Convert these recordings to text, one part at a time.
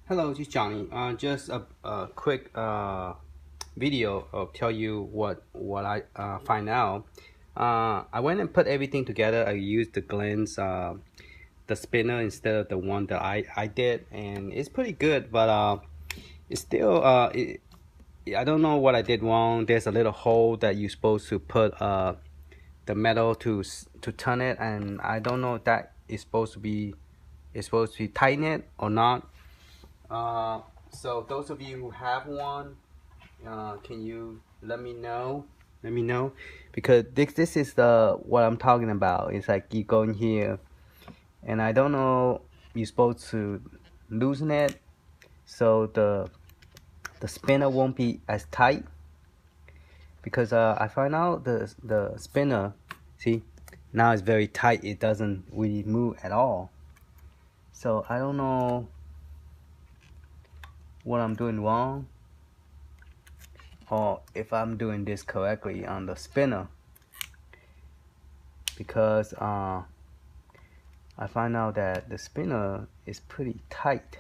Hello, this is Johnny. Just a quick video of tell you what I find out. I went and put everything together. I used the Glen's the spinner instead of the one that I did, and it's pretty good. But it's still I don't know what I did wrong. There's a little hole that you're supposed to put the metal to turn it, and I don't know if that is supposed to be tighten it or not. So those of you who have one, can you let me know? Let me know, because this is the what I'm talking about. It's like you go in here, and I don't know. You're supposed to loosen it so the spinner won't be as tight. Because I find out the spinner, see, now it's very tight. It doesn't really move at all. So I don't know what I'm doing wrong, or if I'm doing this correctly on the spinner, because I find out that the spinner is pretty tight.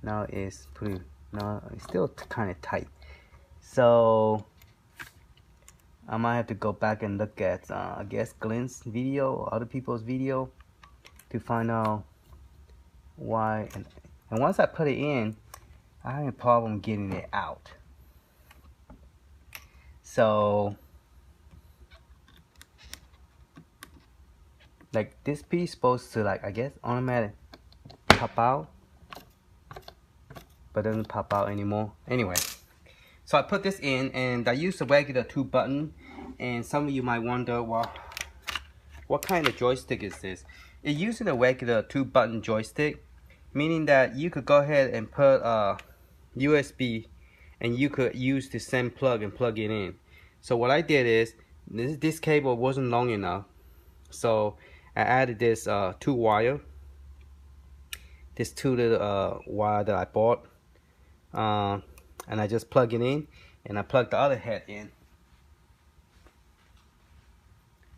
Now it's still kind of tight. So I might have to go back and look at I guess Glenn's video or other people's video to find out why. And once I put it in, I have a problem getting it out. So like this piece supposed to, like, I guess automatic pop out, but doesn't pop out anymore. Anyway, so I put this in, and I use the regular 2-button. And some of you might wonder, well, what kind of joystick is this? It uses a regular 2-button joystick, meaning that you could go ahead and put a USB, and you could use the same plug and plug it in. So what I did is, this cable wasn't long enough, so I added this 2-wire, this 2 little wire that I bought, and I just plug it in, and I plug the other head in.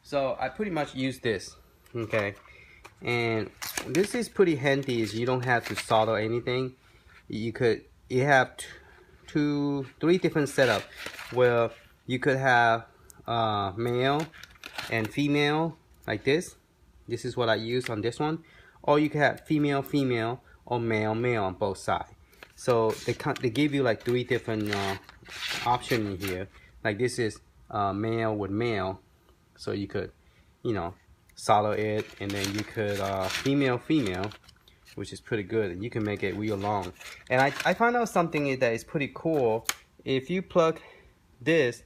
So I pretty much use this, okay? And this is pretty handy, is you don't have to solder anything. You have 3 different setups where you could have male and female, like this. This is what I use on this one. Or you could have female, female, or male, male on both sides. So they give you like 3 different options in here. Like this is male with male. So you could, solder it, and then you could female, female, which is pretty good, and you can make it real long. And I found out something that is pretty cool. If you plug this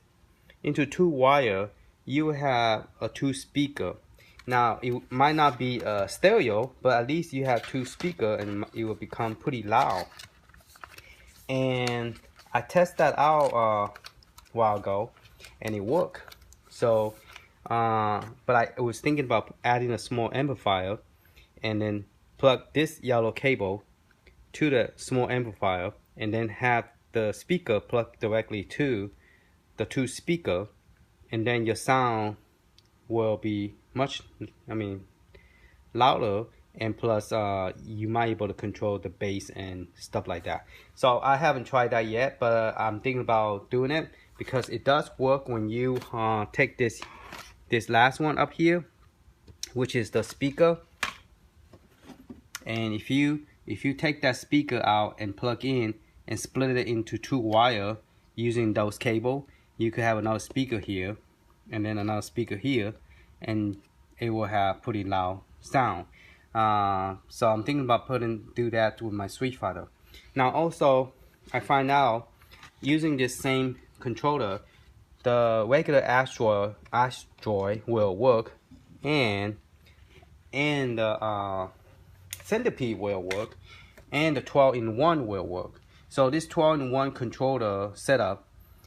into 2-wire, you have a 2 speaker. Now it might not be a stereo, but at least you have 2 speakers, and it will become pretty loud. And I tested that out a while ago, and it worked. So but I was thinking about adding a small amplifier, and then plug this yellow cable to the small amplifier, and then have the speaker plugged directly to the 2 speaker, and then your sound will be much, louder, and plus you might be able to control the bass and stuff like that. So I haven't tried that yet, but I'm thinking about doing it, because it does work when you take this last one up here, which is the speaker. And if you take that speaker out and plug in and split it into 2 wire using those cable, you could have another speaker here, and then another speaker here, and it will have pretty loud sound. So I'm thinking about do that with my Street Fighter. Now also, I find out using this same controller, the regular Asteroid will work, and the Centipede will work, and the 12-in-1 will work. So this 12-in-1 controller setup,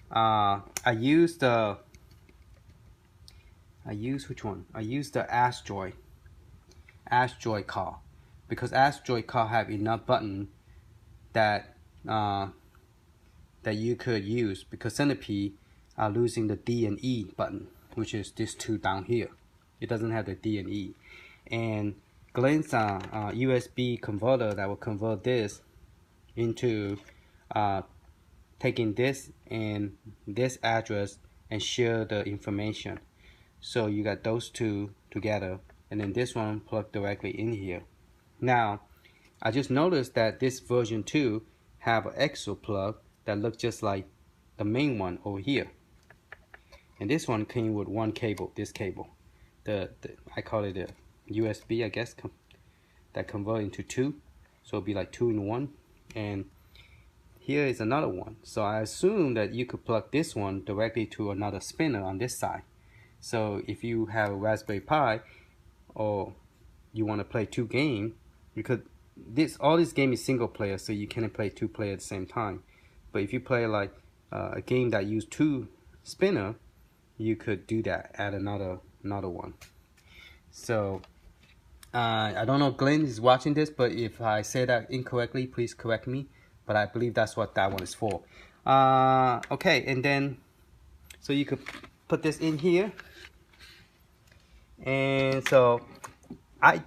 I use which one? I use the Asteroid car, because Asteroid car have enough button that that you could use, because Centipede are losing the D and E button, which is this 2 down here. It doesn't have the D and E, and Glen's USB converter that will convert this into taking this and this address and share the information. So you got those two together, and then this one plugged directly in here. Now I just noticed that this version 2 have an extra plug that looks just like the main one over here, and this one came with one cable, this cable, I call it a USB, I guess, that convert into 2, so it'll be like 2 in 1. And here is another one, so I assume that you could plug this one directly to another spinner on this side. So if you have a Raspberry Pi or you want to play 2 games, you could, all this game is single player, so you can't play 2 players at the same time. But if you play like a game that use 2 spinner, you could do that, add another one. So I don't know if Glenn is watching this, but if I say that incorrectly, please correct me. But I believe that's what that one is for. Okay, and then so you could put this in here. And so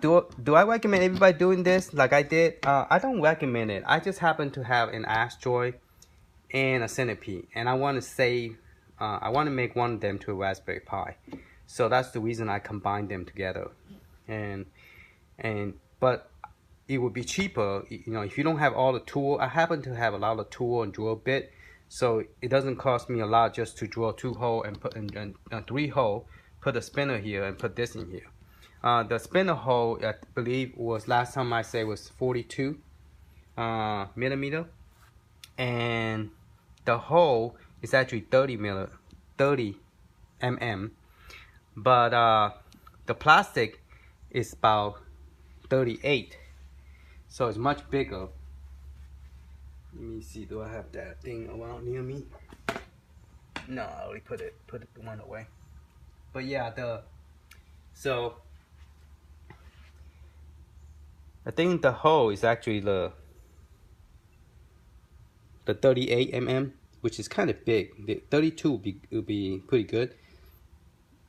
do I recommend everybody doing this like I did? I don't recommend it. I just happen to have an Asteroid and a Centipede, and I want to save. I want to make one of them to a Raspberry Pi, so that's the reason I combined them together. But it would be cheaper, you know, if you don't have all the tool. I happen to have a lot of tool and drill bit, so it doesn't cost me a lot just to drill 2 hole and put in 3 hole, put a spinner here and put this in here. The spinner hole, I believe, was last time I say was 42 millimeter, and the hole is actually 30 mm, but the plastic is about 38, so it's much bigger. Let me see, do I have that thing around near me? No, I already put it one away. But yeah, so I think the hole is actually the 38 mm, which is kind of big. The 32 would be pretty good,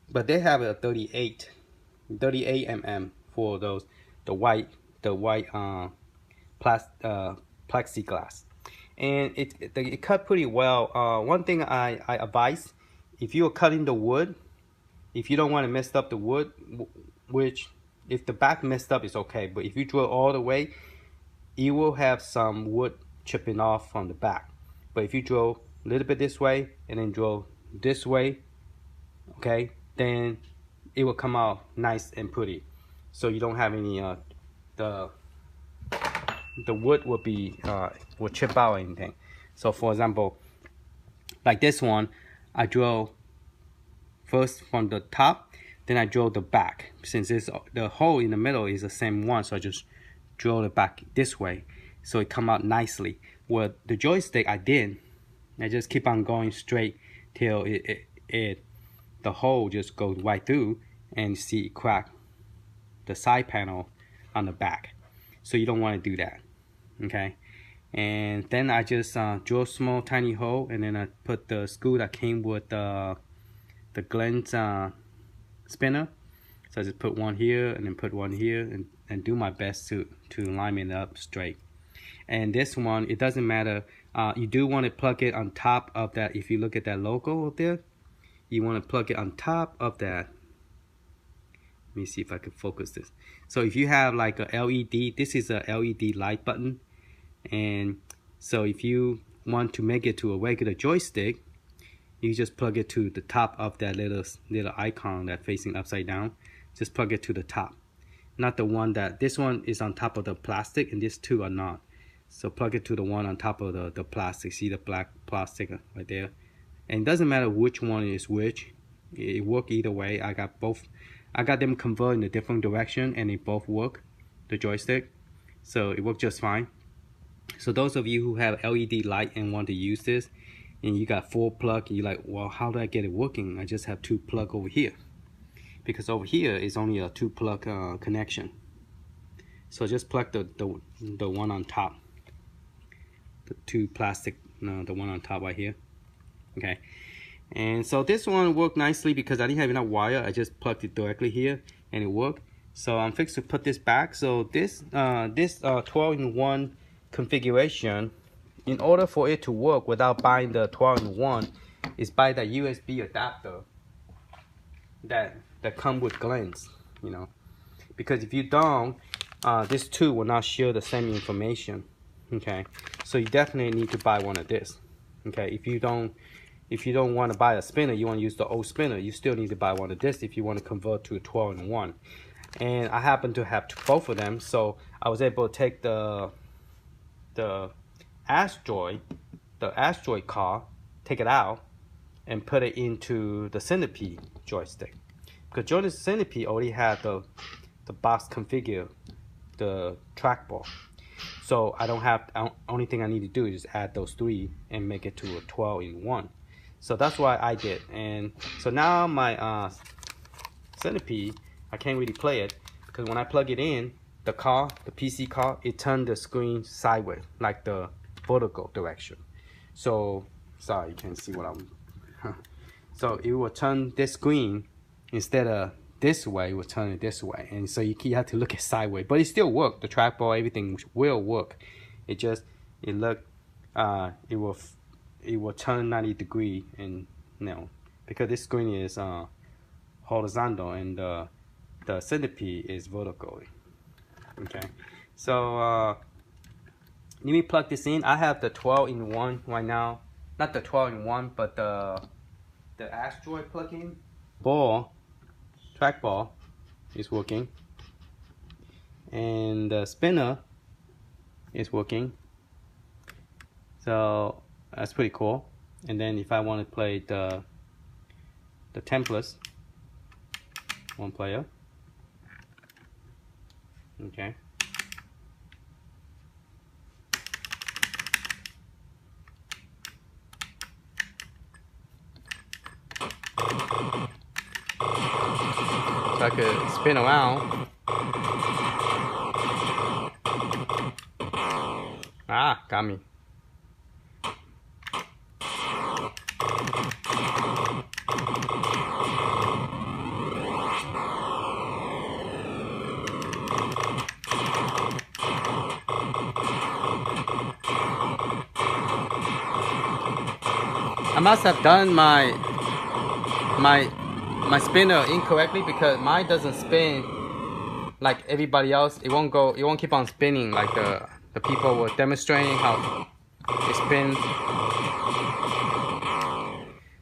but they have a 38 mm for those the white plexiglass, and it cut pretty well. One thing I advise, if you are cutting the wood, if you don't want to mess up the wood, which if the back messed up is okay, but if you drill all the way, you will have some wood chipping off from the back. But if you drill a little bit this way and then drill this way, okay, then it will come out nice and pretty, so you don't have any the wood will chip out or anything. So for example, like this one, I drill first from the top, then I drill the back. Since the hole in the middle is the same one, so I just drill it back this way, so it come out nicely. With the joystick, I just keep on going straight till the hole just goes right through, and see it crack the side panel on the back. So you don't want to do that, okay? And then I just drill small tiny hole, and then I put the screw that came with the Glen's spinner. So I just put one here and then put one here, and do my best to line it up straight. And this one, it doesn't matter. You do want to plug it on top of that. If you look at that logo up there, you want to plug it on top of that. Let me see if I can focus this. So if you have like a LED, this is a LED light button, and so if you want to make it to a regular joystick, you just plug it to the top of that little icon that facing upside down. Just plug it to the top, not the one that, this one is on top of the plastic and these two are not. So plug it to the one on top of the plastic. See the black plastic right there? And it doesn't matter which one is which, it work either way. I got both. I got them convert in a different direction, and they both work, the joystick, so it worked just fine. So those of you who have LED light and want to use this, and you got 4 plug, and you're like, well, how do I get it working? I just have 2 plug over here, because over here is only a 2 plug connection. So just plug the one on top, the 2 plastic, the one on top right here, okay. And so this one worked nicely because I didn't have enough wire. I just plugged it directly here and it worked. So I'm fixed to put this back. So this 12-in-1 configuration, in order for it to work without buying the 12-in-1, is buy the USB adapter that come with Glens, you know. Because if you don't, this two will not share the same information. Okay, so you definitely need to buy one of this. Okay, if you don't want to buy a spinner, you want to use the old spinner, you still need to buy one of this if you want to convert to a 12-in-1. And I happen to have both of them, so I was able to take the asteroid car, take it out, and put it into the Centipede joystick. Because Joystick Centipede already had the box configure, the trackball. So I don't have, only thing I need to do is just add those three and make it to a 12-in-1. So that's what I did. And so now my Centipede, I can't really play it because when I plug it in, the PC car, it turned the screen sideways, like the vertical direction. So, sorry, you can't see what I'm, so it will turn this screen, instead of this way, it will turn it this way. And so you have to look at sideways, but it still works. The trackball, everything will work. It just, it will turn 90 degrees, and you know, because this screen is horizontal and the Centipede is vertical. Okay, so let me plug this in. I have the 12-in-1 right now, not the 12-in-1, but the Asteroid plug-in. Trackball is working, and the spinner is working. So that's pretty cool. And then if I want to play the templates, one player. Okay. So I could spin around. Ah, got me. I must have done my spinner incorrectly, because mine doesn't spin like everybody else. It won't keep on spinning like the people were demonstrating how it spins.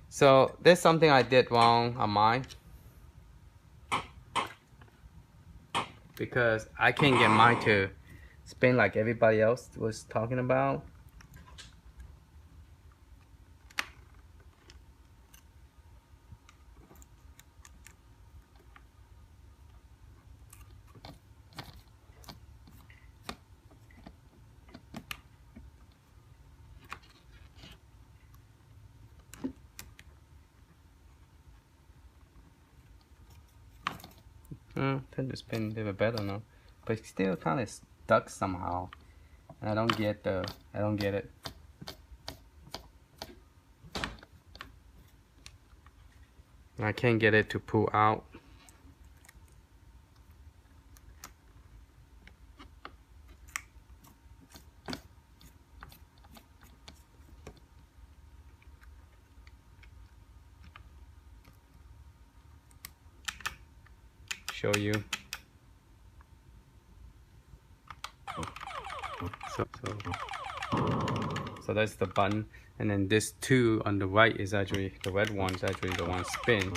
So there's something I did wrong on mine, because I can't get mine to spin like everybody else was talking about. Tend to spin a little better now, but it's still kind of stuck somehow, and I don't get it. I can't get it to pull out. Show you. So that's the button, and then this two on the right is actually, the red one is actually the one spin.